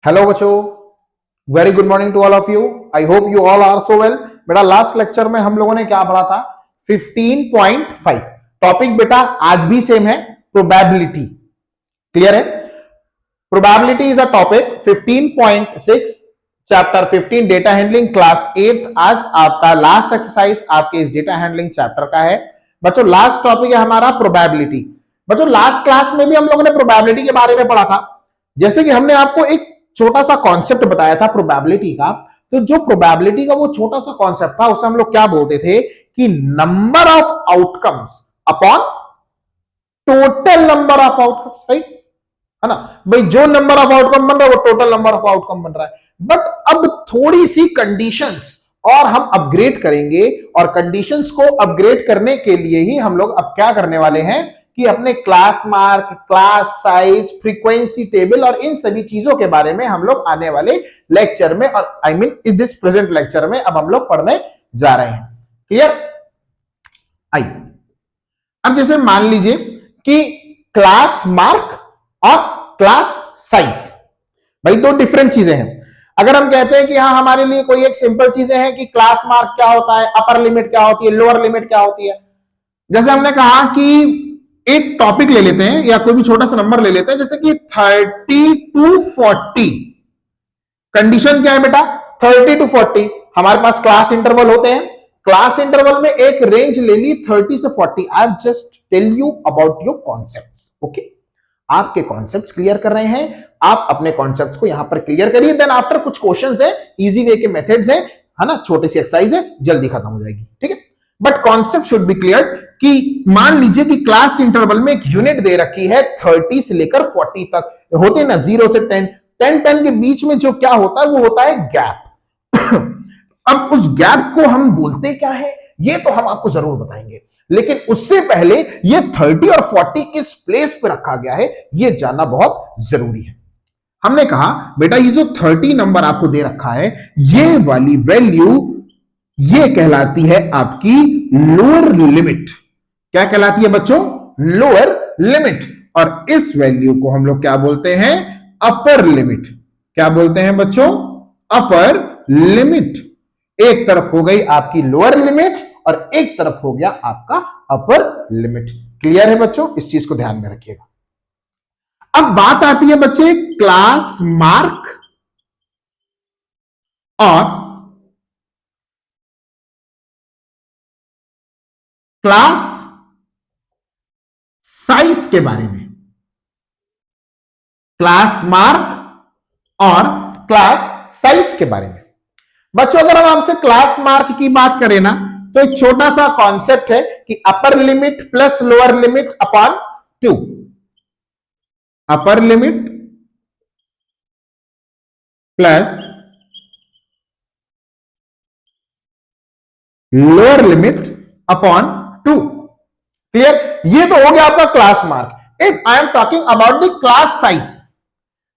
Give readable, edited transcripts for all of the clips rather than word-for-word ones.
Hello बच्चों, very good morning to all of you. I hope you all are so well. बेटा last lecture में हम लोगों ने क्या पढ़ा था? 15.5 टॉपिक बेटा आज भी सेम है, प्रोबेबिलिटी। क्लियर है? Probability is a topic 15.6 chapter 15 data handling class 8। आज आपका लास्ट एक्सरसाइज आपके इस डेटा हैंडलिंग चैप्टर का है। बच्चों लास्ट टॉपिक है हमारा प्रोबेबिलिटी। बच्चों लास्ट क्लास में भी हम लोगों ने प्रोबेबिलिटी के बारे में पढ़ा था। जैसे कि हमने आपको एक छोटा सा कॉन्सेप्ट बताया था प्रोबेबिलिटी का। तो जो प्रोबेबिलिटी का वो छोटा सा कॉन्सेप्ट था उसे हम लोग क्या बोलते थे कि number of outcomes upon total number of outcomes. Right है ना भाई? जो नंबर ऑफ आउटकम बन रहा है वो टोटल नंबर ऑफ आउटकम बन रहा है। बट अब थोड़ी सी कंडीशंस और हम अपग्रेड करेंगे, और कंडीशंस को अपग्रेड करने के लिए ही हम लोग अब क्या करने वाले हैं कि अपने class mark, class size, frequency table और इन सभी चीजों के बारे में हम लोग आने वाले लेक्चर में, और I mean in this present lecture में अब हम लोग पढ़ने जा रहे हैं। क्लियर? आइए अब जैसे मान लीजिए कि क्लास मार्क और क्लास साइज, भाई दो डिफरेंट चीजें हैं। अगर हम कहते हैं कि हाँ हमारे लिए कोई एक सिंपल चीजें हैं कि क्लास मार्क क्या होता है, अपर लिमिट क्या होती है, लोअर लिमिट क्या होती है। जैसे हमने कहा कि एक टॉपिक ले लेते हैं या कोई भी छोटा सा नंबर ले लेते हैं, जैसे कि 30 to 40। कंडीशन क्या है बेटा? 30 to 40 हमारे पास क्लास इंटरवल होते हैं। क्लास इंटरवल में एक रेंज ले ली 30 से 40। I just tell you about your concepts. Okay, आपके कॉन्सेप्ट्स क्लियर कर रहे हैं, आप अपने कॉन्सेप्ट्स को यहां पर क्लियर करिए। देन आफ्टर कुछ क्वेश्चंस है, इजी वे के मेथड्स है ना, छोटी सी एक्सरसाइज है, जल्दी खत्म हो जाएगी। ठीक है, but concept should be clear कि मान लीजिए कि क्लास इंटरवल में एक यूनिट दे रखी है 30 से लेकर 40 तक होते हैं ना, 0 से 10, 10 के बीच में जो क्या होता है वो होता है गैप। अब उस गैप को हम बोलते क्या है ये तो हम आपको जरूर बताएंगे, लेकिन उससे पहले ये 30 और 40 किस प्लेस पे रखा गया है ये जानना बहुत जरूरी है। हमने कहा बेटा ये जो 30 नंबर आपको दे रखा है, ये वाली वैल्यू ये कहलाती है आपकी लोअर लिमिट। क्या कहलाती है बच्चों? Lower limit. और इस वैल्यू को हम लोग क्या बोलते हैं? Upper limit. क्या बोलते हैं बच्चों? Upper limit. एक तरफ हो गई आपकी लोअर लिमिट और एक तरफ हो गया आपका अपर लिमिट। क्लियर है बच्चों? इस चीज को ध्यान में रखिएगा। अब बात आती है बच्चे क्लास मार्क और क्लास साइज के बारे में। क्लास मार्क और क्लास साइज के बारे में। बच्चों अगर हम आपसे क्लास मार्क की बात करें ना, तो एक छोटा सा कॉन्सेप्ट है कि अपर limit plus lower limit upon 2। अपर limit plus lower limit upon 2। Clear? ये तो हो गया आपका class mark. If I am talking about the class size,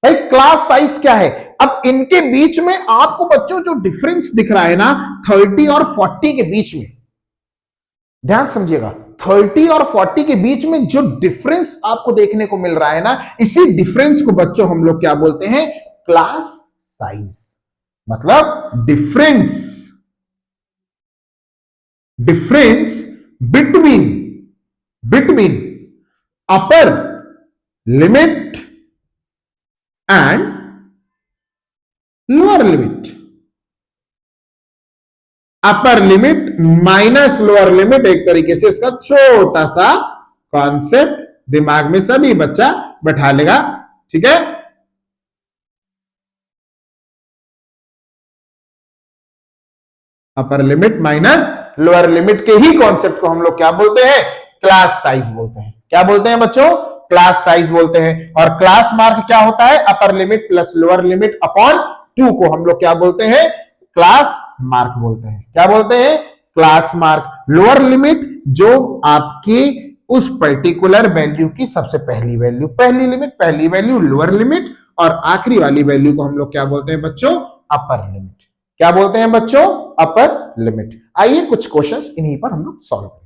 भाई क्लास साइज क्या है? अब इनके बीच में आपको बच्चों जो डिफरेंस दिख रहा है ना 30 और 40 के बीच में, ध्यान समझिएगा, 30 और 40 के बीच में जो डिफरेंस आपको देखने को मिल रहा है ना, इसी डिफरेंस को बच्चों हम लोग क्या बोलते हैं? Class size. मतलब difference difference between between upper limit and lower limit. Upper limit minus lower limit, एक तरीके से इसका छोटा सा कॉन्सेप्ट दिमाग में सभी बच्चा बैठा लेगा। ठीक है? अपर लिमिट माइनस लोअर लिमिट के ही कॉन्सेप्ट को हम लोग क्या बोलते हैं? क्लास साइज बोलते हैं। क्या बोलते हैं बच्चों? क्लास साइज बोलते हैं। और क्लास मार्क क्या होता है? अपर limit plus lower limit upon 2 को हम लोग क्या बोलते हैं? क्लास मार्क बोलते हैं। क्या बोलते हैं? Class mark. लोअर लिमिट जो आपकी उस पर्टिकुलर वैल्यू की सबसे पहली वैल्यू, पहली लिमिट, पहली वैल्यू लोअर लिमिट, और आखिरी वाली वैल्यू को हम लोग क्या बोलते हैं बच्चों? Upper limit. क्या बोलते हैं बच्चों? Upper limit. आइए कुछ क्वेश्चंस इन्हीं पर हम लोग सॉल्व करेंगे।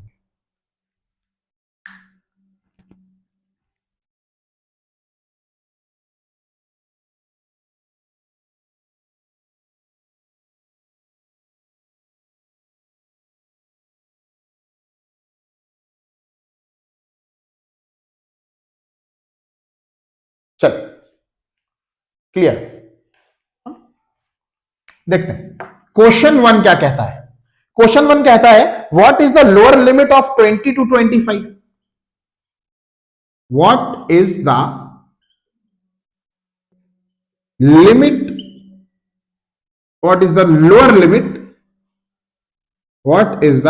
चल क्लियर, देखते हैं क्वेश्चन वन क्या कहता है। क्वेश्चन वन कहता है what is the lower limit of 20 to 25। What is the limit, what is the lower limit, what is the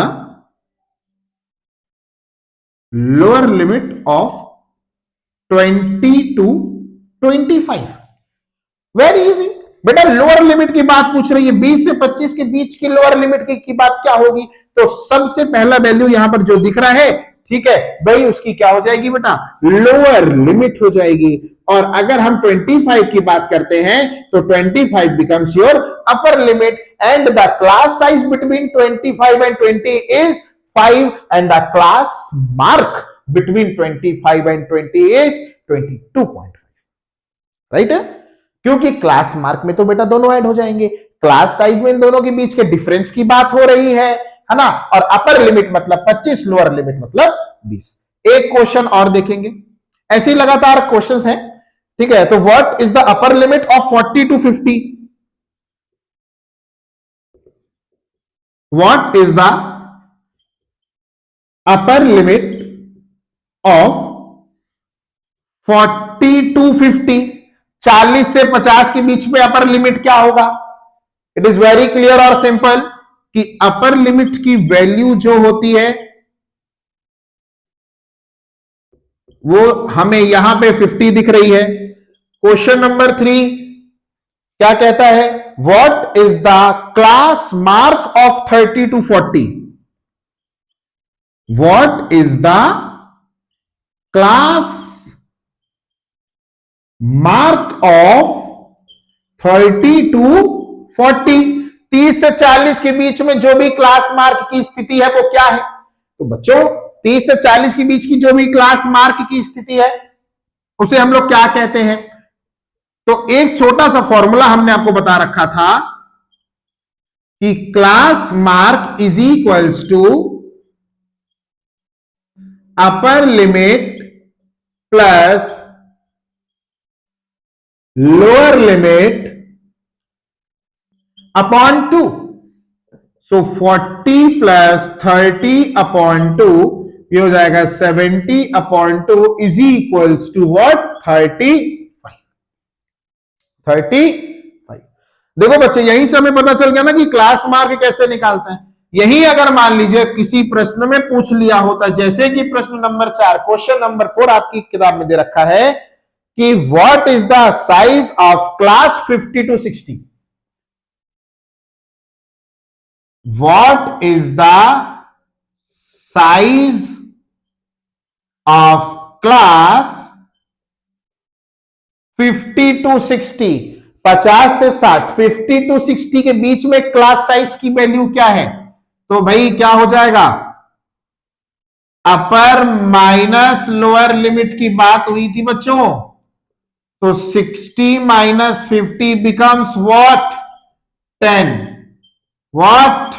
lower limit of 20 to 25। Very easy बेटा, लोअर लिमिट की बात पूछ रही है, 20 से 25 के बीच की लोअर लिमिट की बात क्या होगी, तो सबसे पहला वैल्यू यहां पर जो दिख रहा है, ठीक है भाई, उसकी क्या हो जाएगी बेटा, लोअर लिमिट हो जाएगी। और अगर हम 25 की बात करते हैं तो 25 becomes your upper limit and the class size between 25 and 20 is 5 and the class mark between 25 and 20 is 22.5, right है, क्योंकि क्लास मार्क में तो बेटा दोनों ऐड हो जाएंगे, क्लास साइज में इन दोनों के बीच के डिफरेंस की बात हो रही है ना, और अपर लिमिट मतलब 25, लोअर लिमिट मतलब 20। एक क्वेश्चन और देखेंगे, ऐसे ही लगातार क्वेश्चंस हैं, ठीक है। तो what is the upper limit of 40 to 50, what is the upper limit of 40 to 50, 40 से 50 के बीच में अपर लिमिट क्या होगा। इट इज वेरी क्लियर और सिंपल कि अपर लिमिट की वैल्यू जो होती है वो हमें यहां पे 50 दिख रही है। क्वेश्चन नंबर 3 क्या कहता है, what is the class mark of 30 to 40, what is the class mark of 30 to 40, 30 से 40 के बीच में जो भी क्लास मार्क की स्थिति है वो क्या है। तो बच्चों 30 से 40 के बीच की जो भी क्लास मार्क की स्थिति है उसे हम लोग क्या कहते हैं। तो एक छोटा सा फॉर्मूला हमने आपको बता रखा था कि class mark is equals to upper limit plus lower limit upon 2। So 40 plus 30 upon 2, ये हो जाएगा 70 upon 2 is equals to what, 35। देखो बच्चे, यहीं से हमें पता चल गया ना कि क्लास मार्क कैसे निकालते हैं। यही अगर मान लीजिए किसी प्रश्न में पूछ लिया होता, जैसे कि प्रश्न नंबर 4, क्वेश्चन नंबर 4 आपकी किताब में दे रखा है कि what is the size of class 50 to 60, what is the size of class 50 to 60, 50 से 60, 50 to 60 के बीच में क्लास साइज की वैल्यू क्या है। तो भाई क्या हो जाएगा, अपर माइनस लोअर लिमिट की बात हुई थी बच्चों, तो 60 minus 50 becomes what, 10, what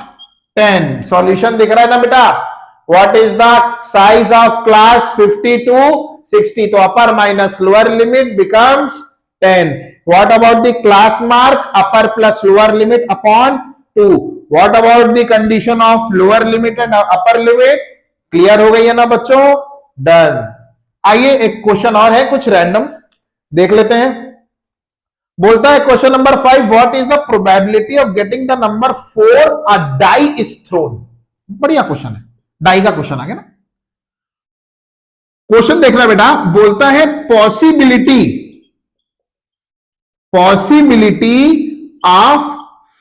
10। Solution दिख रहा है ना बेटा, what is the size of class 50 to 60, तो अपर minus lower limit becomes 10। What about the class mark, upper plus lower limit upon 2। What about the condition of lower limit and upper limit, clear हो गई है ना बच्चों, done. आइए एक question और है, कुछ रैंडम देख लेते हैं। बोलता है question number 5, what is the probability of getting the number 4 a die is thrown. बढ़िया क्वेश्चन है, डाई का क्वेश्चन आ गया ना। क्वेश्चन देखना बेटा, बोलता है possibility of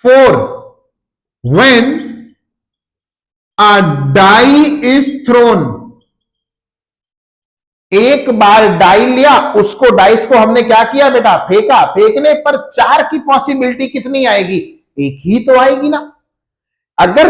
4 when a die is thrown. एक बार डाई लिया, उसको डाइस को हमने क्या किया बेटा, फेंका, फेंकने पर 4 की पॉसिबिलिटी कितनी आएगी, एक ही तो आएगी ना। अगर